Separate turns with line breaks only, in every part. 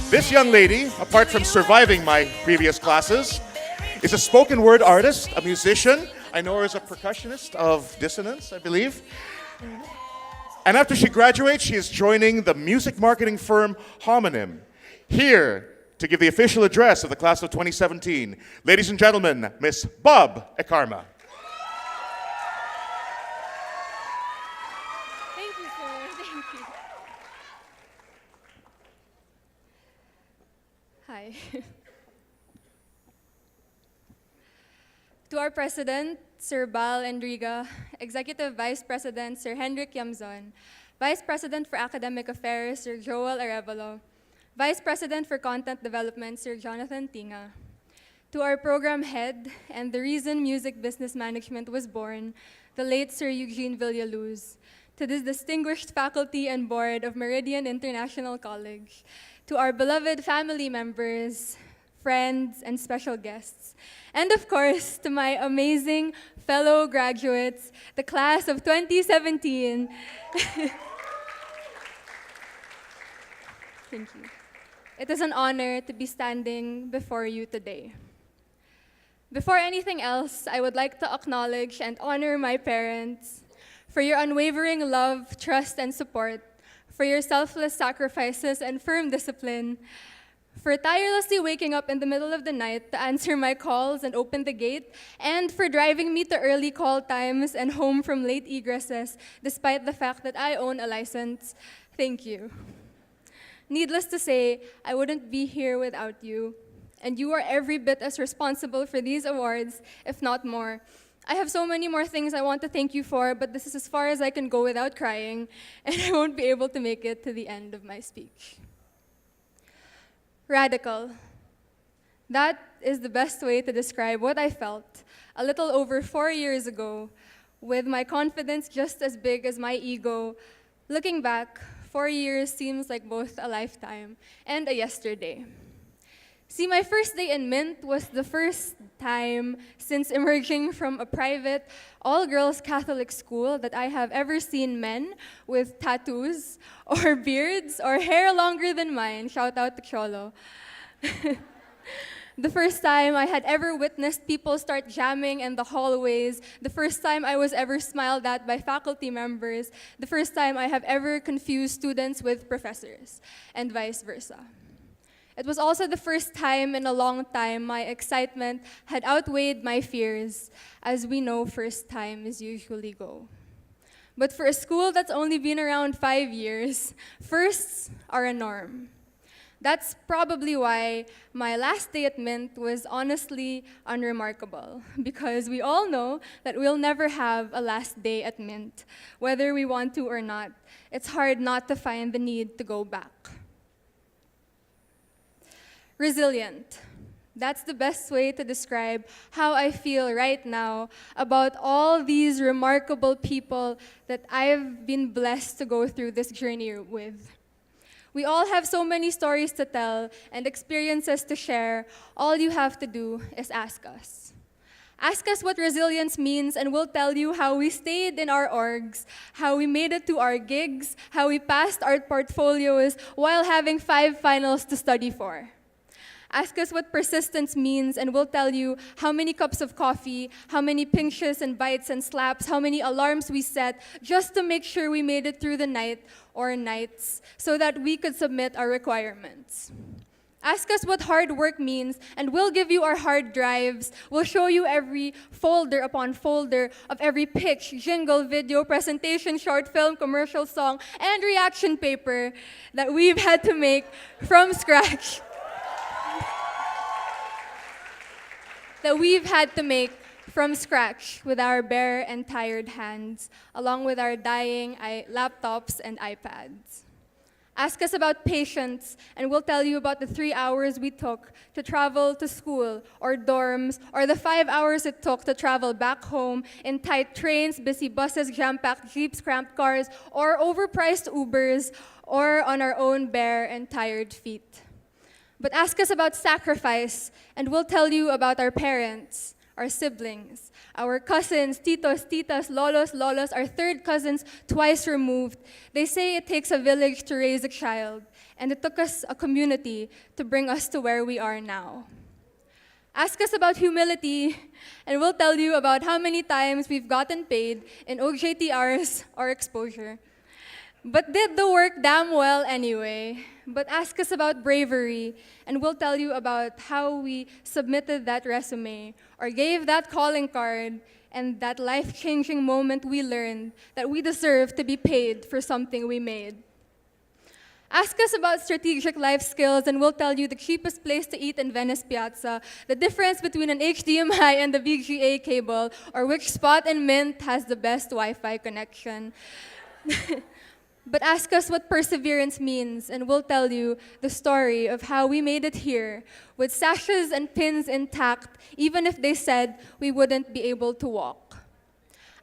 This young lady, apart from surviving my previous classes, is a spoken word artist, a musician. I know her as a percussionist of Dissonance, I believe. And after she graduates, she is joining the music marketing firm Homonym. Here to give the official address of the class of 2017, ladies and gentlemen, Miss Bob Ecarma.
Thank you, sir. Thank you. Hi. To our President, Sir Bal Enriga, Executive Vice President, Sir Henrik Yamzon, Vice President for Academic Affairs, Sir Joel Arevalo, Vice President for Content Development, Sir Jonathan Tinga. To our program head and the reason music business management was born, the late Sir Eugene Villaluz. To this distinguished faculty and board of Meridian International College. To our beloved family members, friends, and special guests. And of course, to my amazing fellow graduates, the class of 2017. Thank you. It is an honor to be standing before you today. Before anything else, I would like to acknowledge and honor my parents for your unwavering love, trust, and support, for your selfless sacrifices and firm discipline, for tirelessly waking up in the middle of the night to answer my calls and open the gate, and for driving me to early call times and home from late egresses, despite the fact that I own a license. Thank you. Needless to say, I wouldn't be here without you, and you are every bit as responsible for these awards, if not more. I have so many more things I want to thank you for, but this is as far as I can go without crying, and I won't be able to make it to the end of my speech. Radical. That is the best way to describe what I felt a little over 4 years ago, with my confidence just as big as my ego. Looking back, 4 years seems like both a lifetime and a yesterday. See, my first day in Mint was the first time since emerging from a private, all-girls Catholic school that I have ever seen men with tattoos or beards or hair longer than mine. Shout out to Cholo. The first time I had ever witnessed people start jamming in the hallways, the first time I was ever smiled at by faculty members, the first time I have ever confused students with professors, and vice versa. It was also the first time in a long time my excitement had outweighed my fears, as we know first times usually go. But for a school that's only been around 5 years, firsts are a norm. That's probably why my last day at Mint was honestly unremarkable, because we all know that we'll never have a last day at Mint, whether we want to or not. It's hard not to find the need to go back. Resilient. That's the best way to describe how I feel right now about all these remarkable people that I've been blessed to go through this journey with. We all have so many stories to tell and experiences to share. All you have to do is ask us. Ask us what resilience means, and we'll tell you how we stayed in our orgs, how we made it to our gigs, how we passed our portfolios while having 5 finals to study for. Ask us what persistence means, and we'll tell you how many cups of coffee, how many pinches and bites and slaps, how many alarms we set just to make sure we made it through the night or nights so that we could submit our requirements. Ask us what hard work means, and we'll give you our hard drives. We'll show you every folder upon folder of every pitch, jingle, video, presentation, short film, commercial song, and reaction paper that we've had to make from scratch. With our bare and tired hands, along with our dying laptops and iPads. Ask us about patience, and we'll tell you about the 3 hours we took to travel to school or dorms, or the 5 hours it took to travel back home in tight trains, busy buses, jam-packed jeeps, cramped cars, or overpriced Ubers, or on our own bare and tired feet. But ask us about sacrifice, and we'll tell you about our parents, our siblings, our cousins, titos, titas, lolos, lolos, our third cousins twice removed. They say it takes a village to raise a child, and it took us a community to bring us to where we are now. Ask us about humility, and we'll tell you about how many times we've gotten paid in OJTRs or exposure, but did the work damn well anyway. But ask us about bravery, and we'll tell you about how we submitted that resume or gave that calling card and that life-changing moment we learned that we deserve to be paid for something we made. Ask us about strategic life skills, and we'll tell you the cheapest place to eat in Venice Piazza, the difference between an HDMI and the VGA cable, or which spot in Mint has the best Wi-Fi connection. But ask us what perseverance means, and we'll tell you the story of how we made it here, with sashes and pins intact, even if they said we wouldn't be able to walk.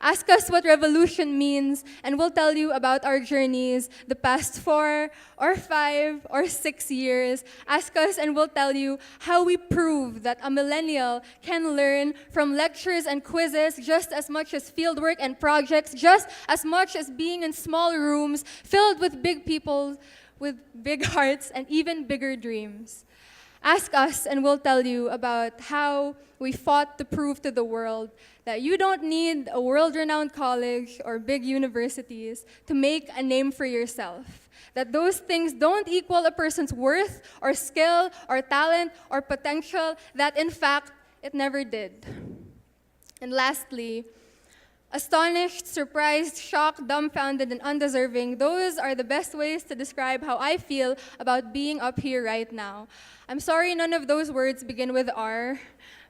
Ask us what revolution means, and we'll tell you about our journeys the past 4 or 5 or 6 years. Ask us, and we'll tell you how we prove that a millennial can learn from lectures and quizzes just as much as fieldwork and projects, just as much as being in small rooms filled with big people with big hearts and even bigger dreams. Ask us, and we'll tell you about how we fought to prove to the world that you don't need a world-renowned college or big universities to make a name for yourself. That those things don't equal a person's worth or skill or talent or potential, that in fact, it never did. And lastly, astonished, surprised, shocked, dumbfounded, and undeserving, those are the best ways to describe how I feel about being up here right now. I'm sorry none of those words begin with R,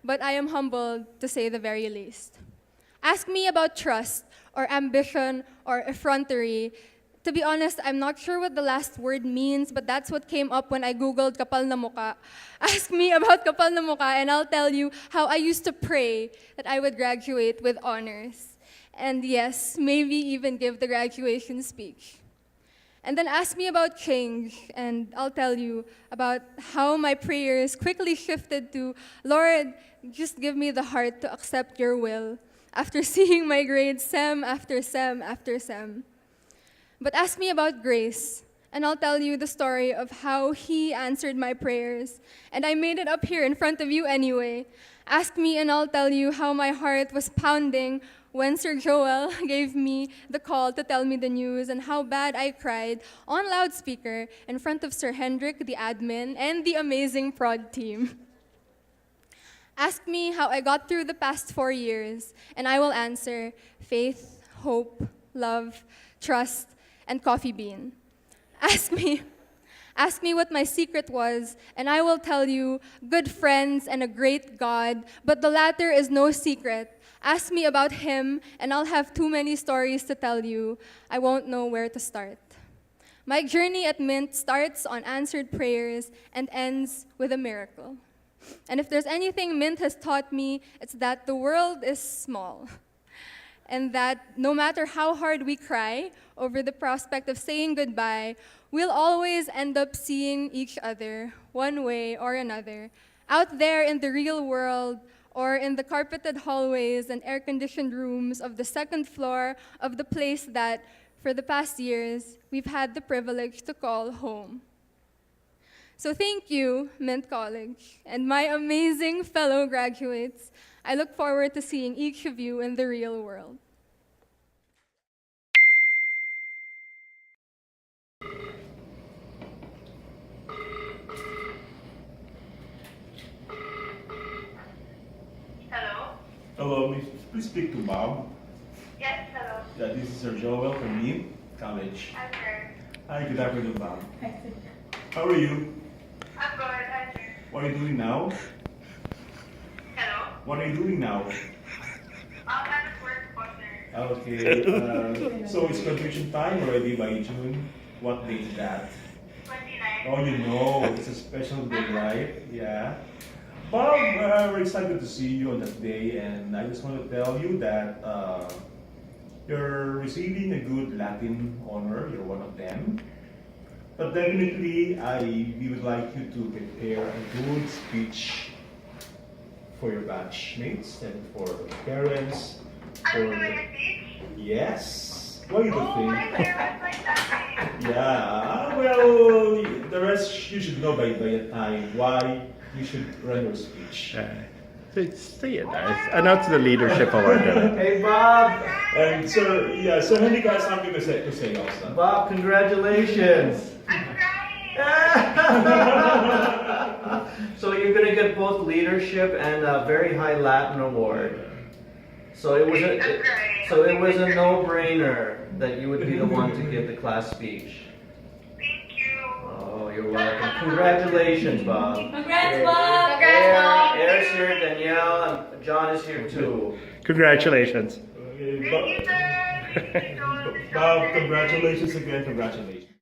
but I am humbled to say the very least. Ask me about trust or ambition or effrontery. To be honest, I'm not sure what the last word means, but that's what came up when I Googled kapal na mukha. Ask me about kapal na mukha, and I'll tell you how I used to pray that I would graduate with honors. And yes, maybe even give the graduation speech. And then ask me about change, and I'll tell you about how my prayers quickly shifted to, Lord, just give me the heart to accept your will, after seeing my grades sem after sem after sem. But ask me about grace, and I'll tell you the story of how he answered my prayers, and I made it up here in front of you anyway. Ask me, and I'll tell you how my heart was pounding when Sir Joel gave me the call to tell me the news, and how bad I cried on loudspeaker in front of Sir Hendrik, the admin, and the amazing prod team. Ask me how I got through the past 4 years, and I will answer faith, hope, love, trust, and coffee bean. Ask me what my secret was, and I will tell you good friends and a great God, but the latter is no secret. Ask me about him, and I'll have too many stories to tell you. I won't know where to start. My journey at Mint starts on answered prayers and ends with a miracle. And if there's anything Mint has taught me, it's that the world is small. And that no matter how hard we cry over the prospect of saying goodbye, we'll always end up seeing each other one way or another, out there in the real world, or in the carpeted hallways and air-conditioned rooms of the second floor of the place that, for the past years, we've had the privilege to call home. So thank you, Mint College, and my amazing fellow graduates. I look forward to seeing each of you in the real world.
Hello, please speak to Bob.
Yes, hello.
Yeah, this is Sir Joel from MINTED College.
I'm sure.
Hi, good afternoon, Bob. How are you?
I'm good, I'm sure.
What are you doing now?
Hello?
What are you doing now?
I'm at work, partner.
Okay, so it's graduation time already by June. What date is that?
29.
Oh, you know, it's a special day, right? Yeah. Bob, we're excited to see you on that day, and I just want to tell you that you're receiving a good Latin honor. You're one of them. But definitely, we would like you to prepare a good speech for your batchmates and for parents.
Are you doing a speech?
Yes. What do you
Oh, my
think?
parents like that.
Yeah, well, the rest you should know by a time why you should run your speech.
Say it, guys. Announce the leadership award.
Hey, Bob.
And sir, yeah, so Henry has something to say also.
Bob, congratulations.
I'm crying.
So you're going to get both leadership and a very high Latin award. So it was a no-brainer that you would be the one to give the class speech.
Thank you.
Oh, you're welcome. Congratulations, Bob.
Congrats, Bob!
Eric's here, Danielle, and John is here too.
Congratulations.
Okay,
Thank you, sir. Thank you,
Bob, congratulations again, congratulations.